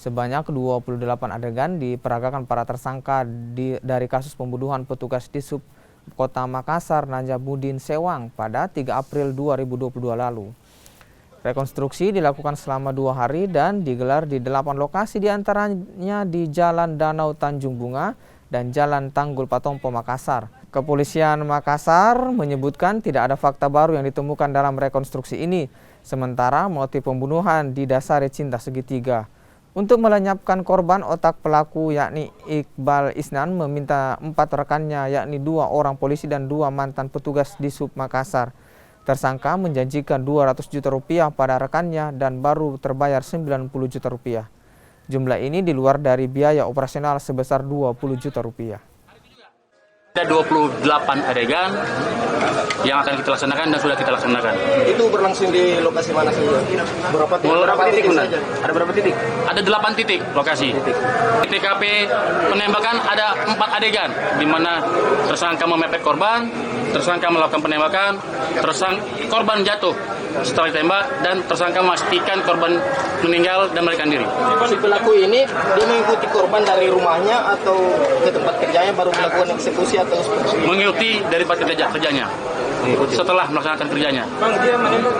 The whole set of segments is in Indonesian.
Sebanyak 28 adegan diperagakan para tersangka dari kasus pembunuhan petugas Dishub Kota Makassar Najamuddin Sewang pada 3 April 2022 lalu. Rekonstruksi dilakukan selama 2 hari dan digelar di 8 lokasi, diantaranya di Jalan Danau Tanjung Bunga dan Jalan Tanggul Patompo Makassar. Kepolisian Makassar menyebutkan tidak ada fakta baru yang ditemukan dalam rekonstruksi ini, sementara motif pembunuhan didasari cinta segitiga. Untuk melenyapkan korban, otak pelaku yakni Iqbal Isnan meminta 4 rekannya yakni 2 orang polisi dan 2 mantan petugas Dishub Makassar. Tersangka menjanjikan 200 juta rupiah pada rekannya dan baru terbayar 90 juta rupiah. Jumlah ini di luar dari biaya operasional sebesar 20 juta rupiah. Ada 28 adegan yang akan kita laksanakan dan sudah kita laksanakan. Itu berlangsung di lokasi mana saja? Berapa titik saja? Ada berapa titik? Ada 8 titik lokasi. Di TKP penembakan ada 4 adegan, di mana tersangka memepet korban, tersangka melakukan penembakan, korban jatuh setelah ditembak, dan tersangka memastikan korban meninggal dan melarikan diri. Si pelaku ini dia mengikuti korban dari rumahnya atau ke tempat kerjanya baru melakukan eksekusi atau seperti itu? Mengikuti dari tempat kerjanya. Setelah melaksanakan kerjanya. Bang, dia menembak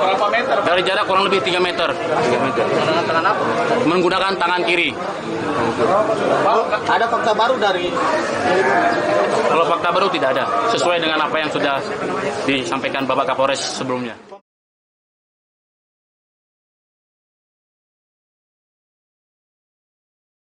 berapa meter? Dari jarak kurang lebih 3 meter. Menggunakan tangan apa? Menggunakan tangan kiri. Ada fakta baru dari? Kalau fakta baru tidak ada, sesuai dengan apa yang sudah disampaikan Bapak Kapolres sebelumnya.